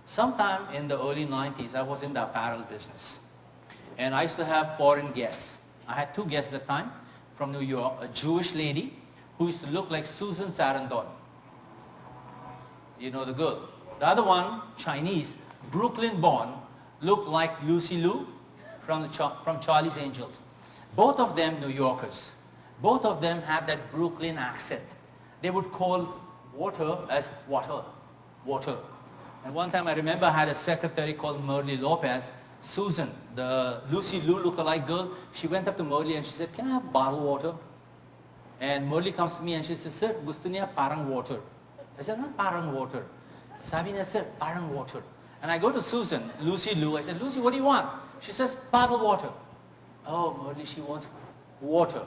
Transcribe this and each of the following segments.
Sometime in the early 90s, I was in the apparel business. And I used to have foreign guests. I had 2 guests at the time from New York, a Jewish lady who used to look like Susan Sarandon. You know the girl. The other one, Chinese, Brooklyn born, looked like Lucy Lui from Charlie's Angels. Both of them New Yorkers. Both of them had that Brooklyn accent. They would call water as water, water. And one time I remember I had a secretary called Merle Lopez, Susan, the Lucy Lui lookalike girl. She went up to Merle and she said, "Can I have bottled water?" And Merle comes to me and she says, "Sir, gusto niya parang water." I said, "Not parang water." Sabi niya, "Sir, parang water." And I go to Susan, Lucy Lui. I said, "Lucy, what do you want?" She says, "Bottled water." Oh, Merle, she wants water.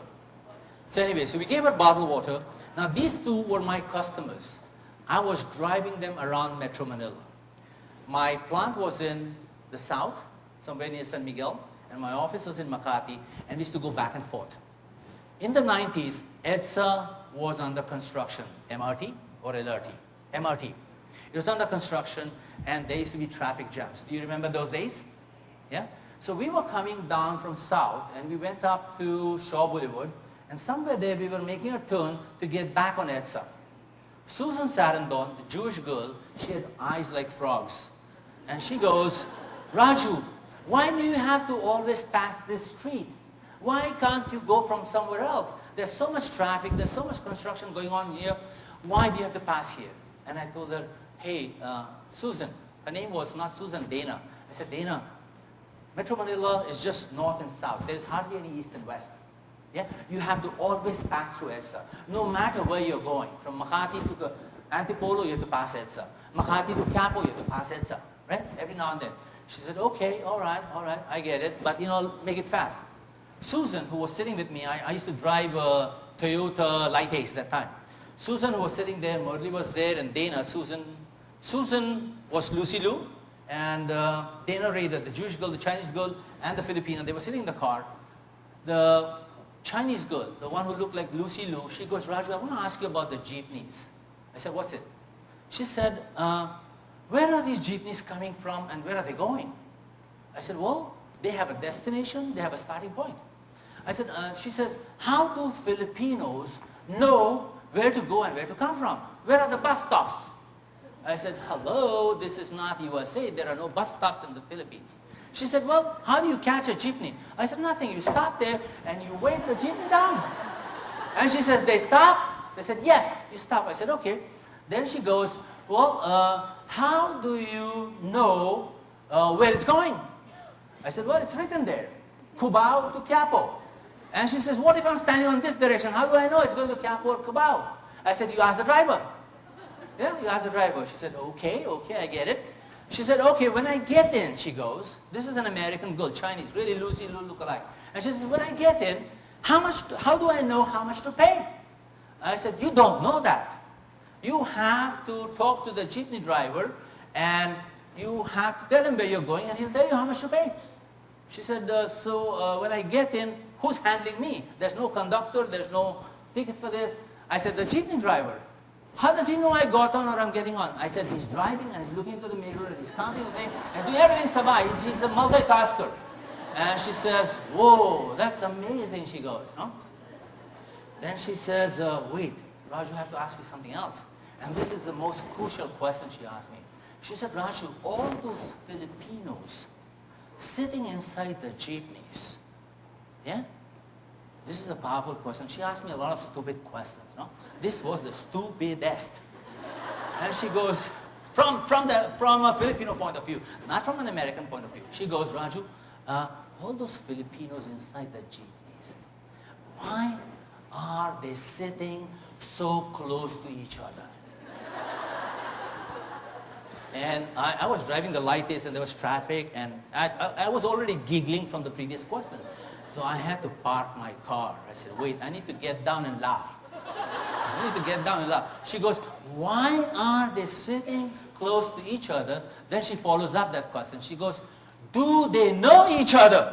So anyway, so we gave her bottled water. Now these 2 were my customers. I was driving them around Metro Manila. My plant was in the south, somewhere near San Miguel, and my office was in Makati, and we used to go back and forth. In the 90s, EDSA was under construction. MRT or LRT? MRT. It was under construction, and there used to be traffic jams. Do you remember those days? Yeah? So we were coming down from south, and we went up to Shaw Boulevard, and somewhere there we were making a turn to get back on EDSA. Susan Sarandon, the Jewish girl, she had eyes like frogs. And she goes, "Raju, why do you have to always pass this street? Why can't you go from somewhere else? There's so much traffic, there's so much construction going on here. Why do you have to pass here?" And I told her, "Hey, Susan," her name was not Susan, Dana. I said, "Dana, Metro Manila is just north and south. There's hardly any east and west. Yeah? You have to always pass through EDSA. No matter where you're going. From Makati to Antipolo, you have to pass EDSA. Makati to Quiapo, you have to pass EDSA. Right? Every now and then." She said, "Okay, all right, I get it. But, make it fast." Susan, who was sitting with me, I used to drive a Toyota Light Ace that time. Susan, who was sitting there, Murli was there, and Dana, Susan was Lucy Lui, and Dana Raider, the Jewish girl, the Chinese girl, and the Filipino, they were sitting in the car. The Chinese girl, the one who looked like Lucy Lui, she goes, "Raju, I want to ask you about the jeepneys." I said, "What's it?" She said, "Where are these jeepneys coming from and where are they going?" I said, "Well, they have a destination, they have a starting point." I said, she says, "How do Filipinos know where to go and where to come from? Where are the bus stops?" I said, "Hello, this is not USA. There are no bus stops in the Philippines." She said, "Well, how do you catch a jeepney?" I said, "Nothing. You stop there and you wave the jeepney down." And she says, "They stop?" They said, "Yes, you stop." I said, "Okay." Then she goes, "Well, how do you know where it's going?" I said, "Well, it's written there. Cubao to Quiapo." And she says, "What if I'm standing on this direction? How do I know it's going to Quiapo or Cubao?" I said, "You ask the driver." "Yeah, you ask the driver." She said, okay, I get it." She said, "Okay, when I get in," she goes, this is an American girl, Chinese, really Lucy Lui lookalike. And she says, "When I get in, how do I know how much to pay?" I said, "You don't know that. You have to talk to the jeepney driver and you have to tell him where you're going and he'll tell you how much to pay." She said, so when I get in, who's handling me? There's no conductor, there's no ticket for this." I said, "The jeepney driver." "How does he know I got on or I'm getting on?" I said, "He's driving and he's looking into the mirror and he's counting the thing and doing everything sabay. He's a multitasker." And she says, "Whoa, that's amazing," she goes. No? Then she says, "Wait, Raju, I have to ask you something else." And this is the most crucial question she asked me. She said, "Raju, all those Filipinos sitting inside the jeepneys, yeah? This is a powerful question." She asked me a lot of stupid questions. No? This was the stupidest. And she goes, from a Filipino point of view, not from an American point of view. She goes, "Raju, all those Filipinos inside the jeepneys, why are they sitting so close to each other?" And I was driving the Light Ace and there was traffic and I was already giggling from the previous question. So I had to park my car. I said, "Wait, I need to get down and laugh. I need to get down and laugh." She goes, "Why are they sitting close to each other?" Then she follows up that question. She goes, "Do they know each other?"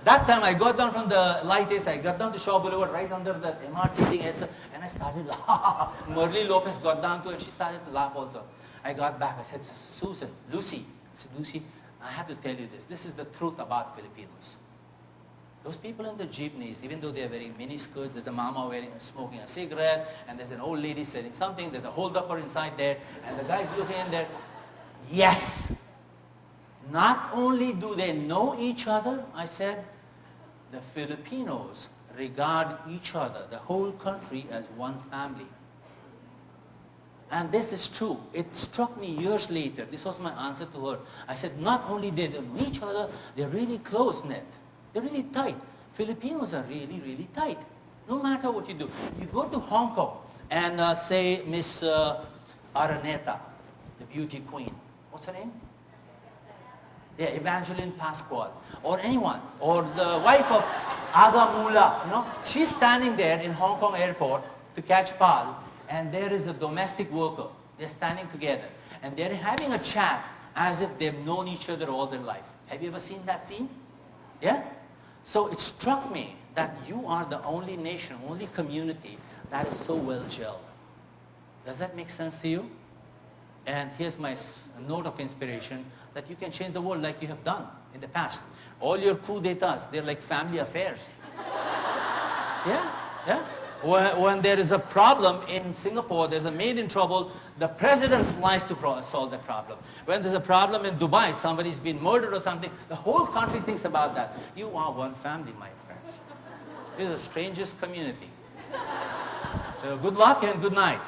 That time I got down from the Light Ace, I got down to Shaw Boulevard right under the MRT thing, and I started laughing. Merle Lopez got down too and she started to laugh also. I got back. I said, Susan, Lucy. I said, Lucy, I have to tell you this. This is the truth about Filipinos. Those people in the jeepneys, even though they're wearing mini skirts, there's a mama smoking a cigarette, and there's an old lady selling something, there's a hold-upper inside there, and the guy's looking in there. Yes, not only do they know each other, I said, the Filipinos regard each other, the whole country, as one family. And this is true. It struck me years later. This was my answer to her. I said, not only do they know each other, they're really close-knit. They're really tight. Filipinos are really, really tight. No matter what you do. You go to Hong Kong and say Miss Araneta, the beauty queen. What's her name? Yeah, Evangeline Pascual. Or anyone. Or the wife of Aga Mula. You know, she's standing there in Hong Kong airport to catch PAL, and there is a domestic worker. They're standing together. And they're having a chat as if they've known each other all their life. Have you ever seen that scene? Yeah? So it struck me that you are the only nation, only community that is so well gelled. Does that make sense to you? And here's my note of inspiration, that you can change the world like you have done in the past. All your coup d'etats, they're like family affairs. Yeah, yeah. When there is a problem in Singapore, there's a maid in trouble, the president flies to solve the problem. When there's a problem in Dubai, somebody's been murdered or something, the whole country thinks about that. You are one family, my friends. This is the strangest community. So good luck and good night.